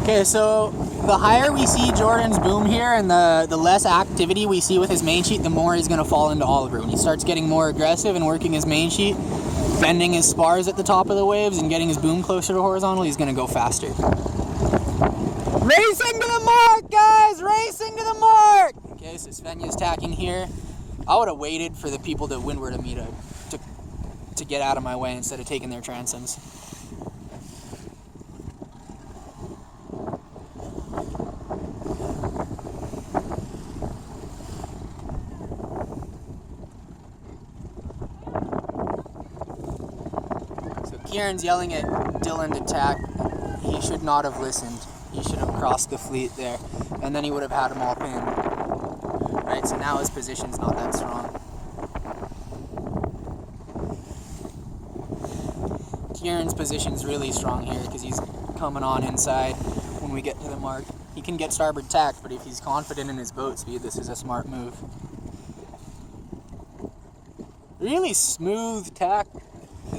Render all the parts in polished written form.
Okay, so the higher we see Jordan's boom here and the less activity we see with his main sheet, the more he's going to fall into Oliver. When he starts getting more aggressive and working his main sheet, bending his spars at the top of the waves and getting his boom closer to horizontal, he's going to go faster. Racing to the mark, guys! Racing to the mark! Okay, so Svenja's tacking here. I would have waited for the people to windward of me to get out of my way instead of taking their transoms. Kieran's yelling at Dylan to tack. He should not have listened. He should have crossed the fleet there, and then he would have had them all pinned. Right, so now his position's not that strong. Kieran's position's really strong here because he's coming on inside when we get to the mark. He can get starboard tack, but if he's confident in his boat speed, this is a smart move. Really smooth tack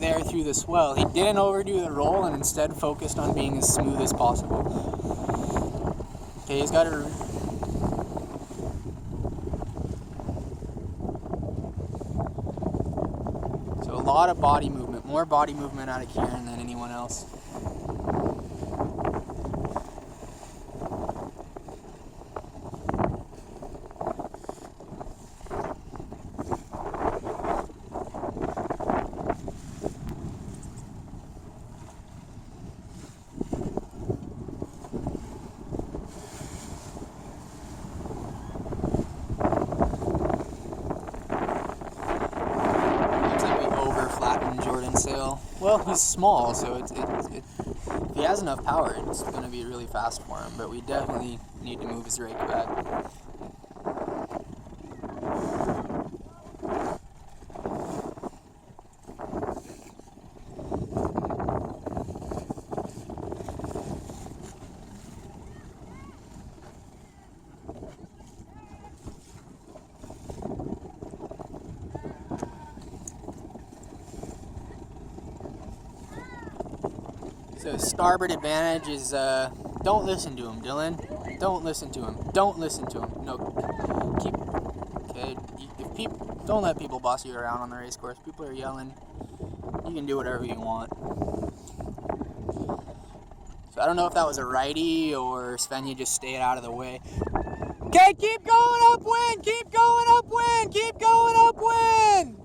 there through the swell. He didn't overdo the roll and instead focused on being as smooth as possible. Okay, he's got a... So a lot of body movement, more body movement out of Kieran than anyone else. Well, he's small, so if he has enough power, it's going to be really fast for him, but we definitely need to move his rake back. So starboard advantage is, don't listen to him, Dylan. Don't listen to him. Don't listen to him. No, okay, if people, don't let people boss you around on the race course. People are yelling. You can do whatever you want. So I don't know if that was a righty or Svenja just stayed out of the way. Okay, keep going upwind! Keep going upwind! Keep going upwind!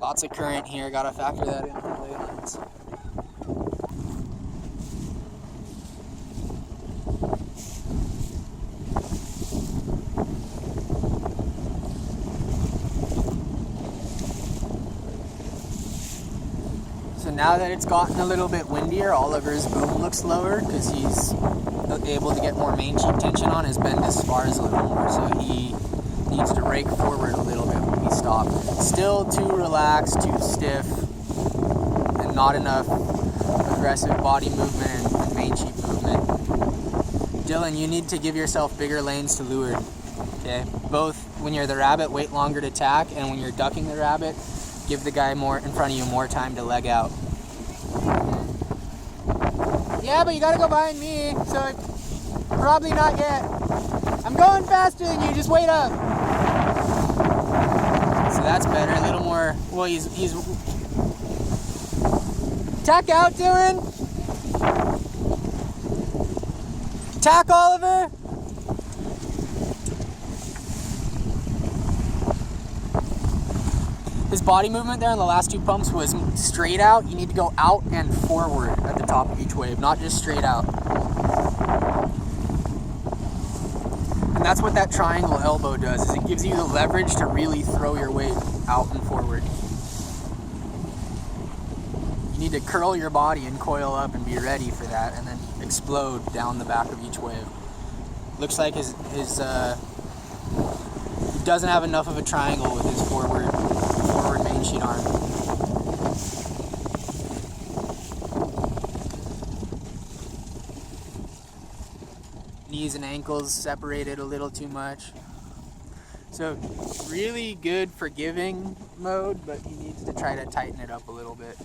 Lots of current here, gotta factor that in for lay lines. So now that it's gotten a little bit windier, Oliver's boom looks lower because he's able to get more main sheet tension on his bend his spars a little more, so he needs to rake forward a little bit when we stop. Still too relaxed, too stiff, and not enough aggressive body movement and main sheet movement. Dylan, you need to give yourself bigger lanes to leeward. Okay, both when you're the rabbit, wait longer to tack, and when you're ducking the rabbit, give the guy more in front of you more time to leg out. Yeah, but you gotta go behind me, so probably not yet. I'm going faster than you, just wait up. So that's better, a little more, well, he's tack out, Dylan. Tack, Oliver. His body movement there in the last two pumps was straight out. You need to go out and forward at the top of each wave, not just straight out. And that's what that triangle elbow does, is it gives you the leverage to really throw your weight out and forward. You need to curl your body and coil up and be ready for that, and then explode down the back of each wave. Looks like his he doesn't have enough of a triangle with his forward main sheet arm. Knees and ankles separated a little too much. So really good forgiving mode, but he needs to try to tighten it up a little bit.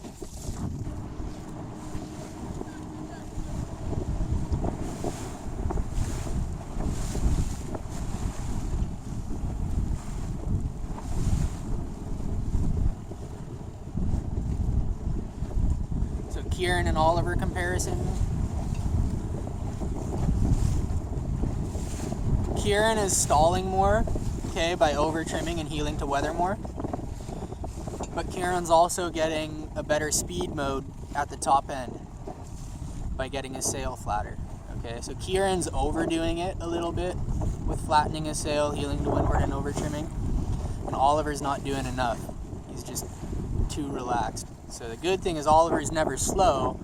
Kieran and Oliver comparison. Kieran is stalling more, okay, by over trimming and heeling to weather more. But Kieran's also getting a better speed mode at the top end by getting his sail flatter. Okay, so Kieran's overdoing it a little bit with flattening his sail, heeling to windward, and over trimming. And Oliver's not doing enough. He's just too relaxed. So the good thing is Oliver's never slow,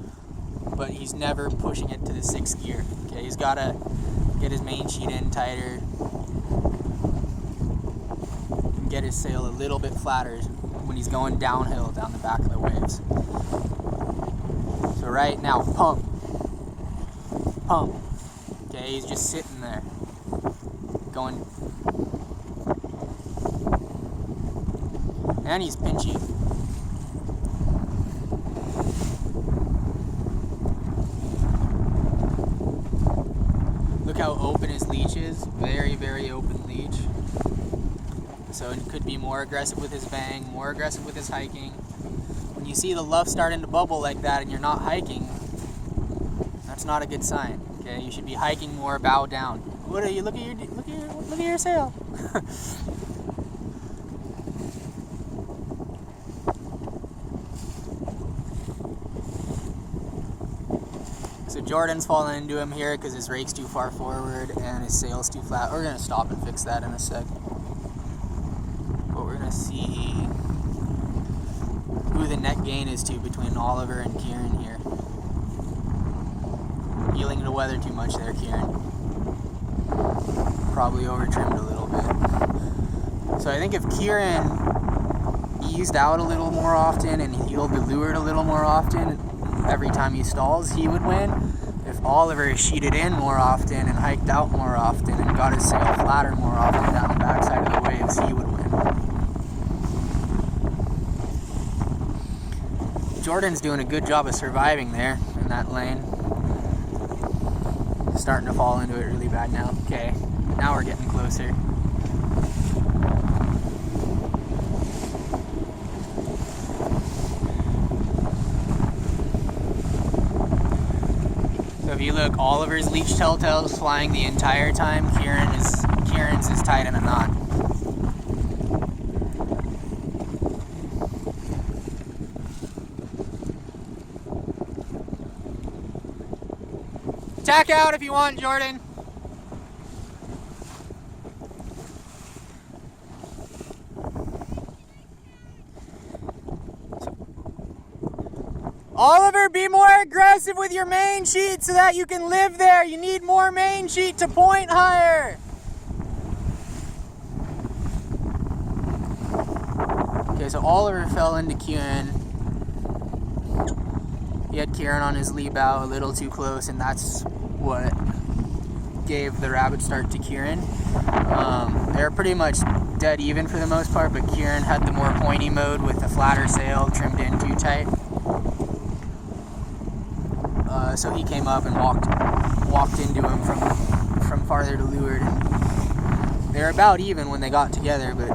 but he's never pushing it to the 6th gear. Okay, he's got to get his main sheet in tighter and get his sail a little bit flatter when he's going downhill down the back of the waves. So right now, pump. Okay, he's just sitting there, going, and he's pinchy. Look how open his leech is. Very, very open leech. So he could be more aggressive with his bang, more aggressive with his hiking. When you see the luff starting to bubble like that and you're not hiking, that's not a good sign. Okay, you should be hiking more bow down. What are you? Look at your sail. So Jordan's falling into him here because his rake's too far forward and his sail's too flat. We're gonna stop and fix that in a sec. But we're gonna see who the net gain is to between Oliver and Kieran here. Heeling to weather too much there, Kieran. Probably over trimmed a little bit. So I think if Kieran eased out a little more often and heeled the leeward a little more often every time he stalls, he would win. If Oliver sheeted in more often and hiked out more often and got his sail flatter more often down the backside of the waves, he would win. Jordan's doing a good job of surviving there in that lane. Starting to fall into it really bad now. Okay, now we're getting closer. So if you look, Oliver's leech telltale's flying the entire time. Kieran's is tied in a knot. Tack out if you want, Jordan. Oliver, be more aggressive with your main sheet so that you can live there. You need more main sheet to point higher. Okay, so Oliver fell into Kieran. He had Kieran on his lee bow a little too close, and that's what gave the rabbit start to Kieran. They're pretty much dead even for the most part, but Kieran had the more pointy mode with the flatter sail trimmed in too tight. So he came up and walked into him from farther to leeward. And they're about even when they got together, but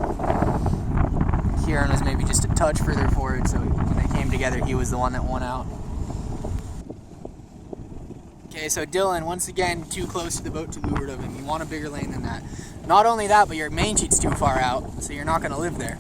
Kieran was maybe just a touch further forward, so when they came together, he was the one that won out. Okay, so Dylan, once again, too close to the boat to leeward of him. You want a bigger lane than that. Not only that, but your main sheet's too far out, so you're not going to live there.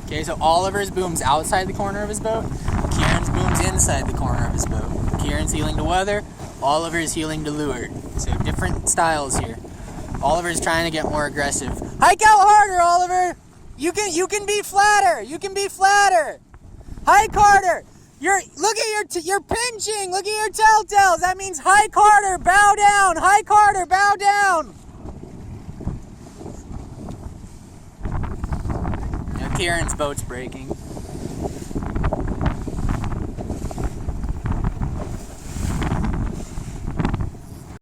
Okay, so Oliver's boom's outside the corner of his boat. Kieran's boom's inside the corner of his boat. Kieran's heeling to weather. Oliver's heeling to leeward. So different styles here. Oliver's trying to get more aggressive. Hike out harder, Oliver. You can be flatter. You can be flatter. Hike harder. Look at you're pinching. Look at your telltales. That means hike harder, bow down. Hike harder, bow down. Kieran's boat's breaking.